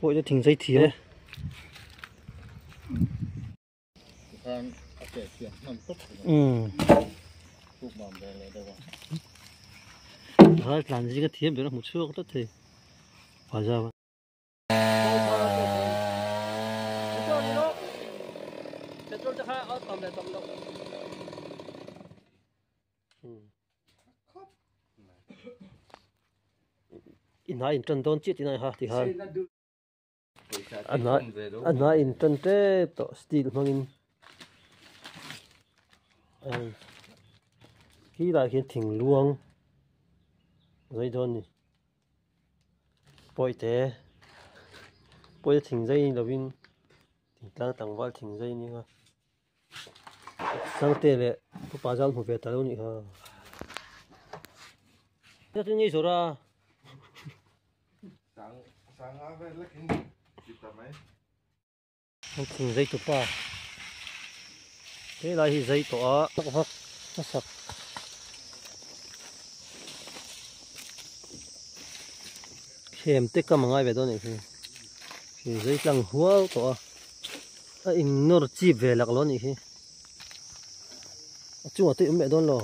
bội cho thỉnh dây thía làm gì cái thía biết là một xưa có thì hóa ra in hai in trần tôn chết này ha thì ha anh nói in trần thế to steel mangin khi lại khi thỉnh luông dây đòn này bội thỉnh dây là vin thỉnh tăng tăng vào thỉnh dây như ha sang tê lệ có bao giờ một về tao nhỉ ha thế thì như số ra thỉnh dây tụt ta thế là thì dây tỏ nó sặc kèm tích cả mọi về đó này thì dây lăng hoa tỏ in nó chỉ về lạc luôn này chung là tự mẹ đó lo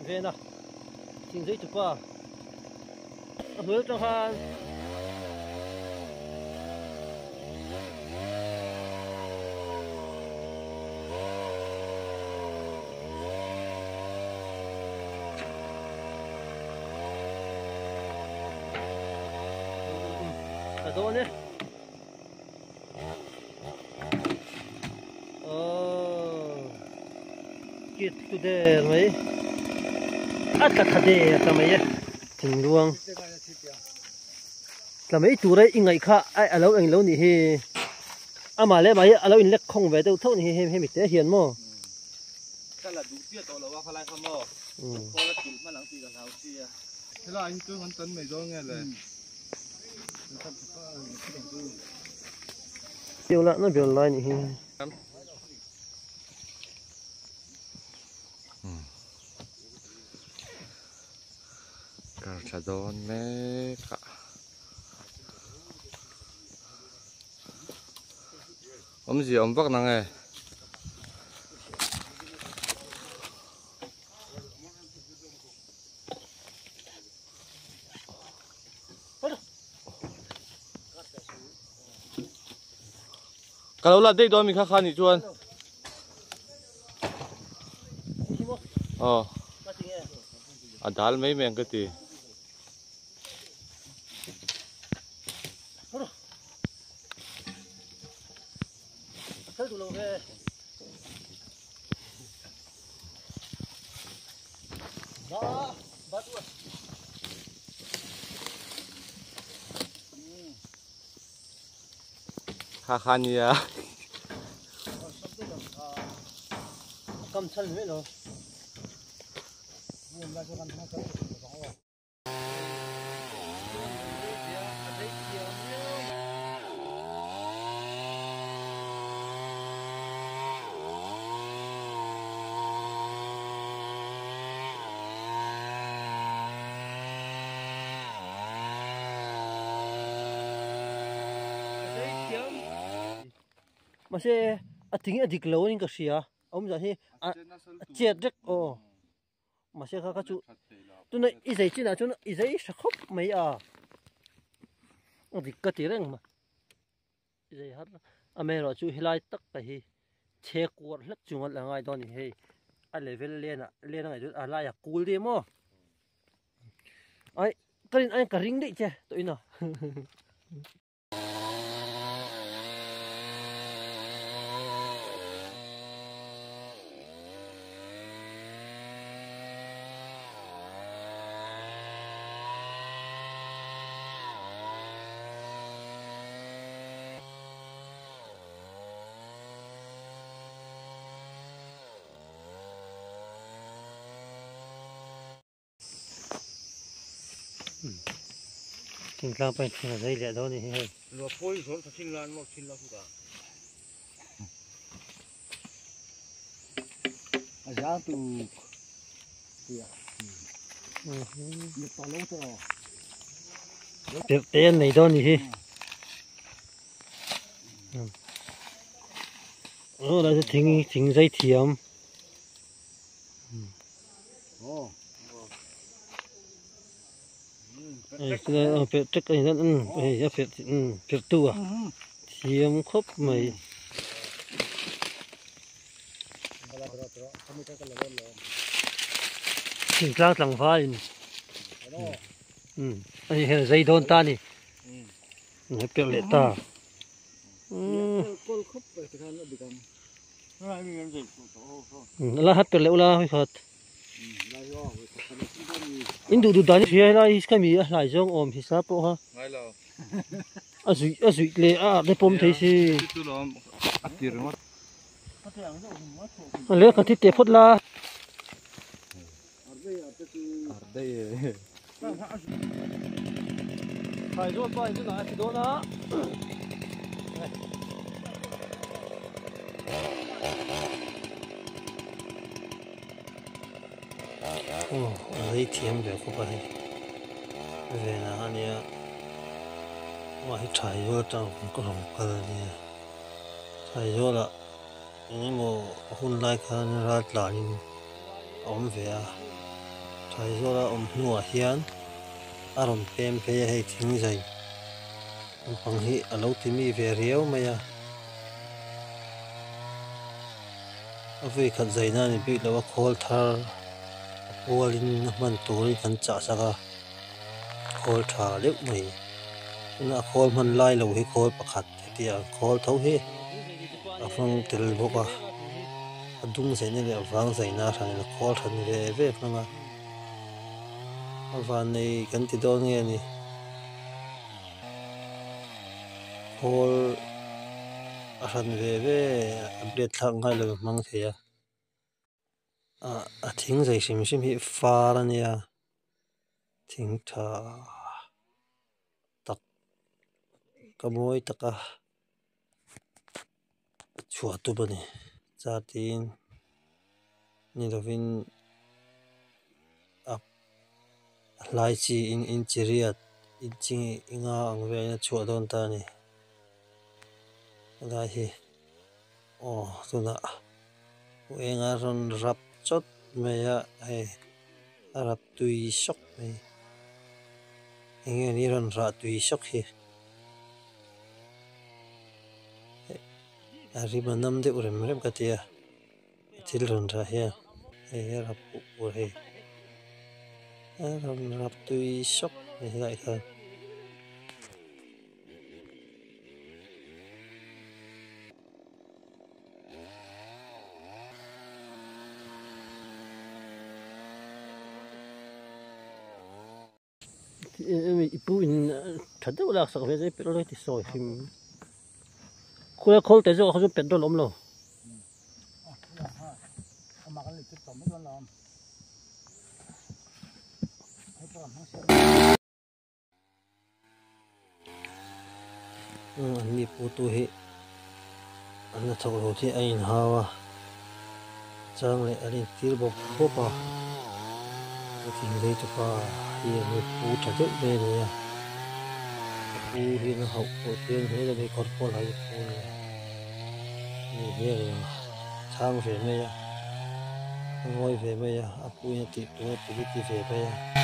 về nào thỉnh dây chụp qua hứa trong ha ở đâu nhé kiệt tụi đây mấy cả thế làm mấy thỉnh luông làm mấy tụi đấy in ngày khác ai lâu anh lâu nhỉ he mà lấy mấy lâu in lek không về đâu thâu nhỉ he mình té hiền mò cái là đủ tiết đó làว่าเขาไล่เขาหม้อพอแล้วกินมาหลังตีกับเราเสียthế là anh tôi hắn tấn mày rồi nghe này biểu lại nó biểu lại nhỉ cả đòn mẹ cả gì ông bác năng này kalau lah dek doa mi khakhan ni chuan adal mấy mèn cái gì khakhan gì à cầm chân hết rồi mà sẽ tính adik lâu nên cái gì à ông giờ thì chết rất mà sẽ các chú tôi nói ý gì chứ nào chú nói ý gì sẽ khóc mấy ông thì cái tiếng mà ý gì hết mẹ rồi chú hilai tất cái che quạt lắc chung là ngay đó này hay level lên này chú lại cool đi mà ấy cái anh cả ring đấy chứ tụi nó thỉnh lang phải thỉnh là dây lẹ đó này hay nó phôi xuống thật xin lan một xin là không cả giá từ việc tao lâu cho tiền này đó này đây là thỉnh dây thiểm cái việc chắc cái đó cái việc tu à thiểm khớp mày thỉnh lang lằng phai anh hiện dây đôn ta này nó việc lệ ta là hát việc lệ ula hay thật in đủ đàn phía này cái gì lại giống ôm thì sao po ha à lệ để pom thấy gì lệ cái thiết phốt la phải rồi coi cái nào thì đó đó lấy tiền về của bạn về là anh ấy mà hết trái vô trong cái lòng cờ này trái vô là những mồ hôn lại cái ra lại ông về à trái vô là ông nua hiền aron pem pe hay thing dai bằng hi alo timi về riêu mày à vì khát dai na ni bị là khol thar Walin man tori kan cha saka khol tha leu mai na khol man lai lo hi khol pakhat tia khol tho hi afang tel boka adung se ne le awang sai na thang na khol than ve ve phanga awan nei kan ti do nge ni khol a than ve ve update thang ngai lo mang thea a thing zai sim sim hi far ania thing tha tak kamoi taka chua tu bani chatin ni lovin up lai chi in chiriat in ching inga ang ve na chua don ta ni la hi tuna enga ron rap chot meya ai rap tui sok me enga ni ron ra tui sok hi ari manam de urem rem katia til ron ra hi rap ur he ron rap tui sok me lại ka ipu in thật đâu là sao vậy petrol thì soi phim khôi tế choเขาจะpetrol lắm rồi anh đi phụ tu hệ anh thầu hồ thì anh hawa trang lại anh tiêu bọc khô pa thì đây cho pa thì người phụ thật đấy đây này phụ thì nó học của tiền thế là bị con po lại phụ này này trang về mấy à ngồi về mấy à phụ nhà tiệm tôi đi về mấy à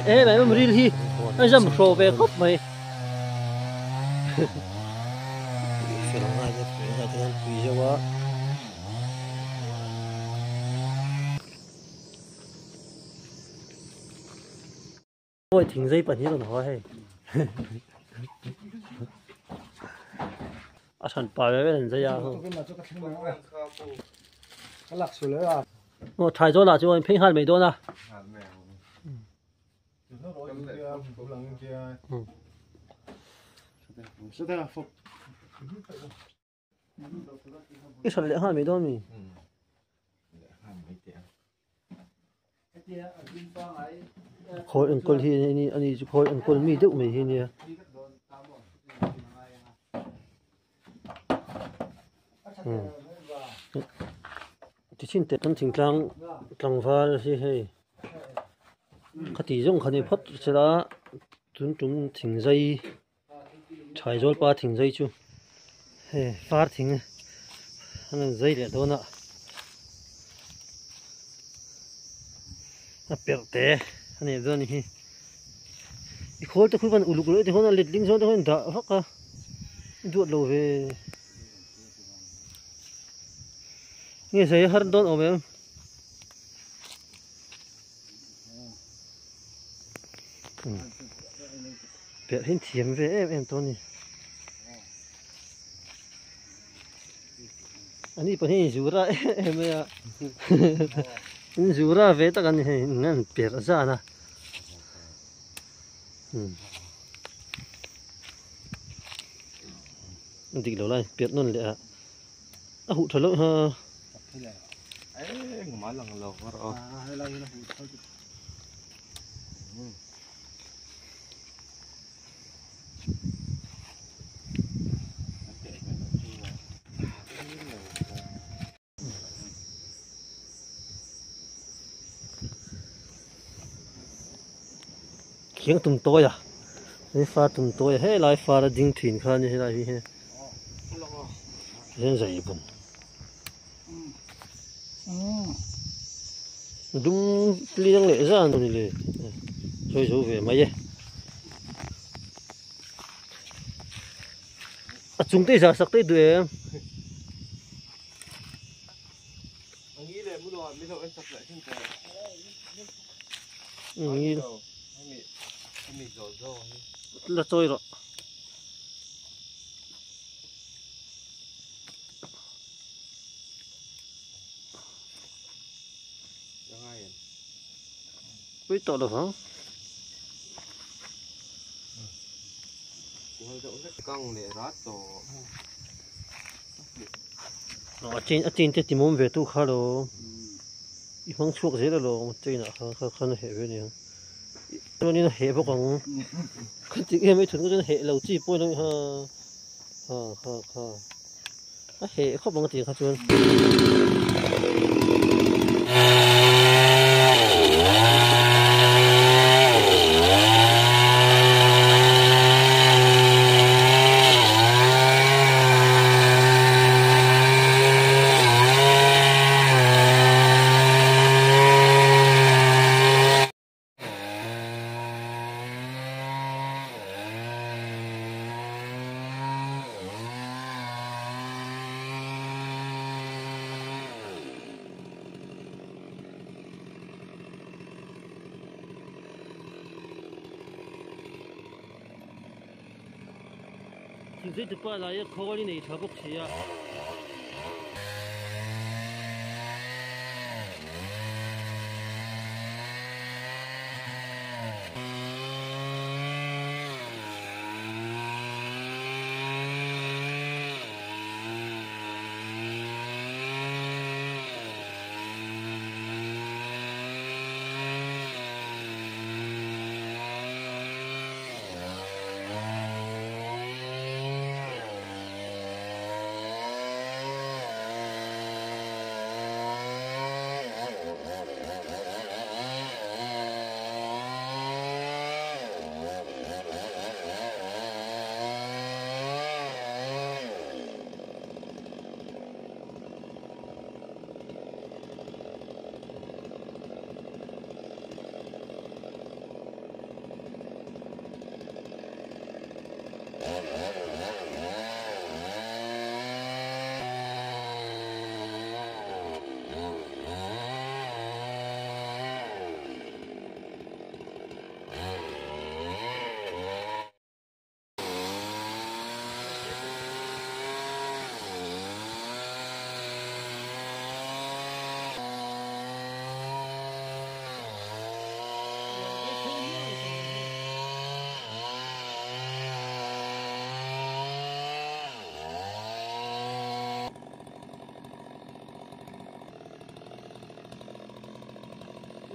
ê mày mới đi đi nó dám sổ về khóc mày phải làm ngay chứ phải làm tùy cho quá thôi thỉnh dây bẩn như là nó hay à sản bà bé bên dây à không cái lạc sủi à nó thay cho là cho anh phênh hạt mấy đôi na cái sản lượng hạt mấy đôi mình khối ăn côn hi anh khối ăn côn mi đúc mình hi nè thì xin tết tâm tình trăng pha gì hay khát tí giống khát đi phật sẽ là chúng thỉnh dây trái rồi ba thỉnh dây chú hey pha thỉnh anh dây để đâu nè bẹt té anh ấy rồi nè khối tôi khối văn ulu khối thì khối là liệt linh số tôi khối đã hắc à duột lâu về nghe thấy hết đón ở bên bẹt hình thiểm về em tôi nè anh ấy vẫn hình dù ra em ấy à dù ra về tất cả những ngăn bẹt ra nè anh đi đâu lại bẹt luôn lẹ à hụt thật lắm ha mà lần lầu rồi khiến tụm tôi à cái pha tụm tôi hết lại pha là dính thuyền khăn như thế này thế nên dày bùn đúng liên lệ ra rồi lệ rồi số về mấy vậy chúng tôi giả sắc tới đuổi em nghĩ là mua đồ mới đâu anh sắp lại trên trời nghĩ mình rồi là tôi rồi biết tội được không căng để rát tổ ở trên thì muốn về tu khá rồi ít mong chuộc gì đó rồi trên là khá là hệ về này cho nên là hệ bao còn cái em ấy thường có hệ lâu chỉ bôi thôi ha hệ không bằng tiền khá chuồn 진짜 듣고 나야 거리네 작업시야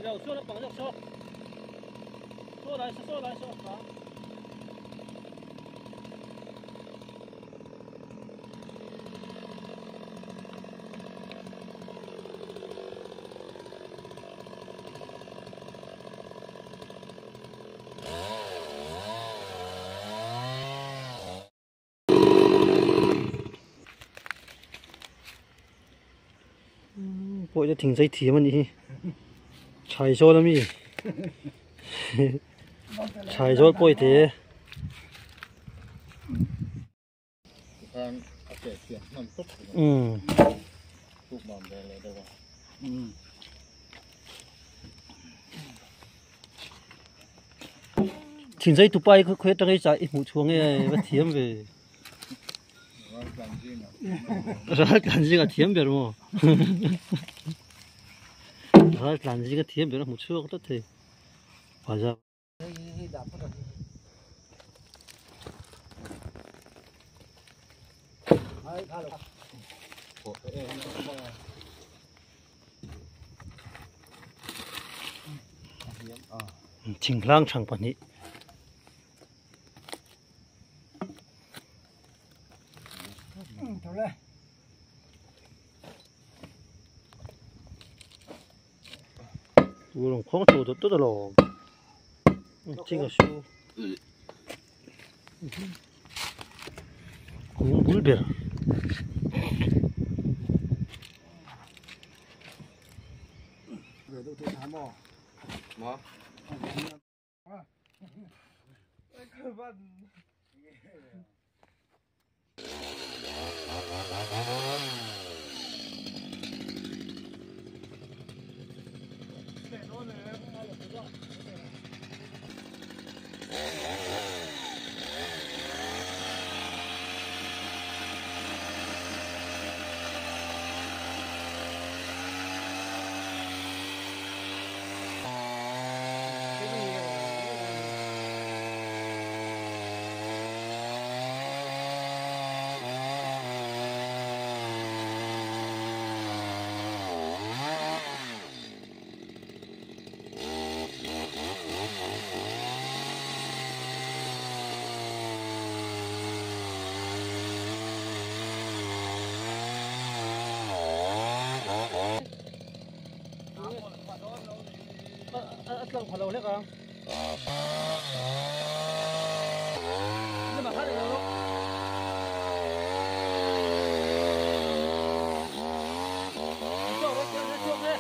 了，说了绑着说，说来说来说啊。bộ cho thỉnh dây thía mà đi chạy cho lắm đi chạy cho bôi thế thỉnh dây tụi bay cứ khuyết trong cái chạy một chuông ấy bắt thiếm về rất làm gì cả thiếm về đúng không rất làm gì cả thiếm về nó một chuông tất thì phải ra chỉnh lang chẳng phải nhỉ 우롱 콩토도 뜯어러 찍어쇼 물벼 뭐? Lần đầu lên không? Nhưng mà khác được đâu. Chuột đấy, chuột đấy.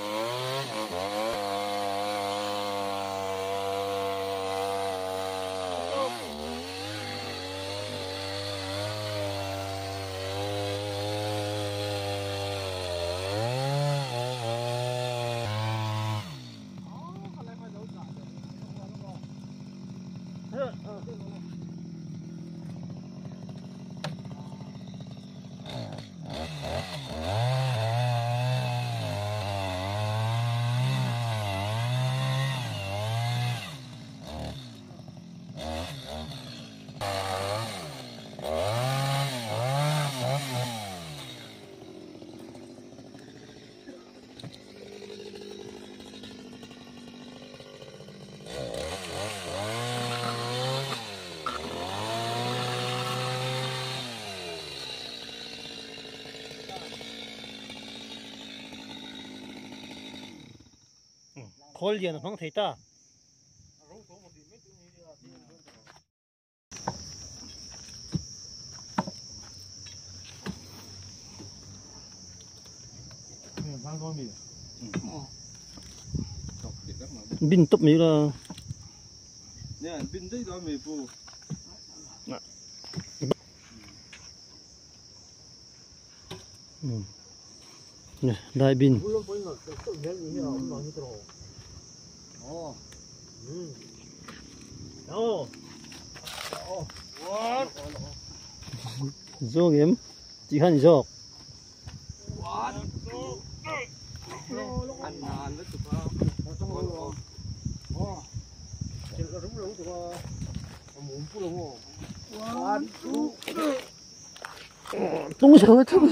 콜리는 방 돼 있다. Bin top mấy là. Nè, bin đấy đó mày phụ. Nè, đại bin. Dog em, chỉ hành dog. 똥 sao 똥 sao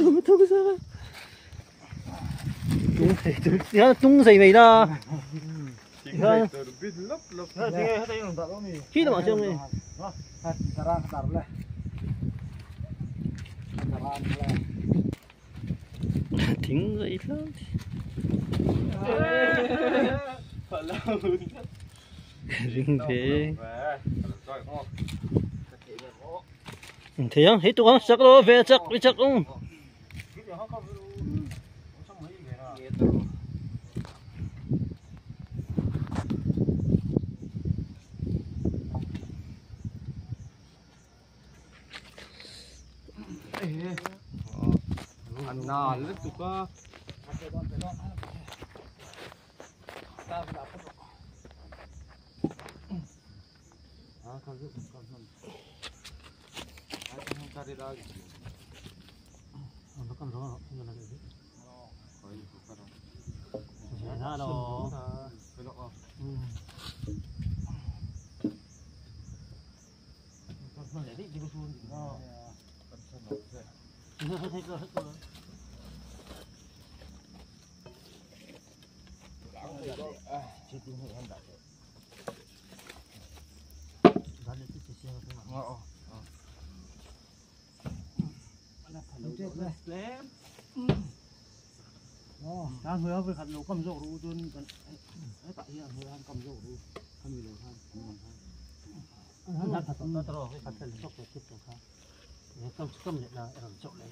똥 sao vậy đó Vâng. Từ biết lấp lấp. Thế thì hết tay nó đó mi. Khi nào mà trông này. Hạt tara tar le. Tara le. Thính dậy thôi. Phải lao Rinh thế. Rồi ngon. Thế á, hết tụi con chắc rồi, về chắc không. Cái gì họ có xong mấy cái nào. Ăn nà lết tụi con. Nó còn rõ như là cái gì? Ra đó. Con để đi đi xuống. Thấy cơ. Chỉ tin hơi ăn đại. Đó là cái xe nó. Đang người với khăn lỗ cầm rổ ru chôn cái tại hiện người ăn cầm rổ ru không bị lỗ than ăn thật nó tao cái khăn chân sốc để tiếp tục khác cầm lại là làm chậu lại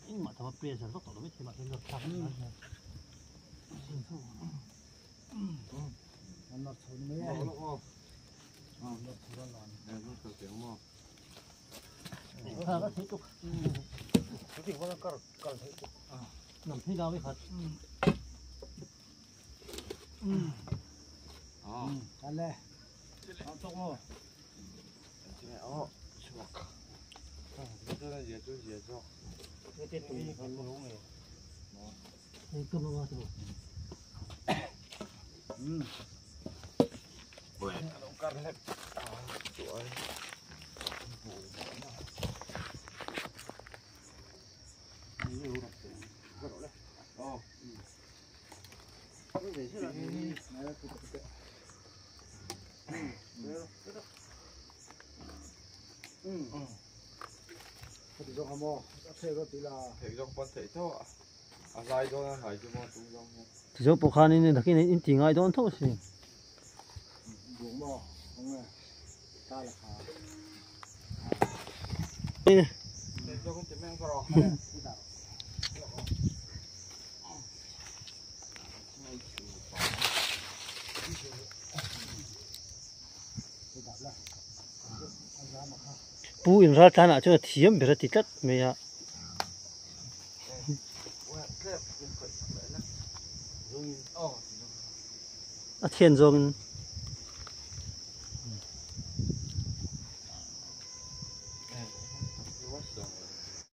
nhưng mà thằng bia sản xuất tổ biết thì mà thêm được thằng nó thốn mấy ai. Nó thốn lon. Nó tiếng mò. nó thấy tục Cái gì nó có thấy. nằm thấy đau với khát Ăn le. Nó tốt rồi. Cái này dễ cho. Cái tên tụi con lỗ này. cái cơm nó ngon rồi Bữa nó cắt hết. Chuỗi. Thì do hàm mò, thế đó tí là Thể trong quan thể thôi ạ. À dài cho nó hỏi cho mò tung trong. thì số bộ khăn này là cái này chỉ ngay đó thôi gì buông mò, không nghe, ta là khá. đây này Để cho con chém em vào. bù in ra tan à cho thiếm bị ra tít tắt mày à thiên dòng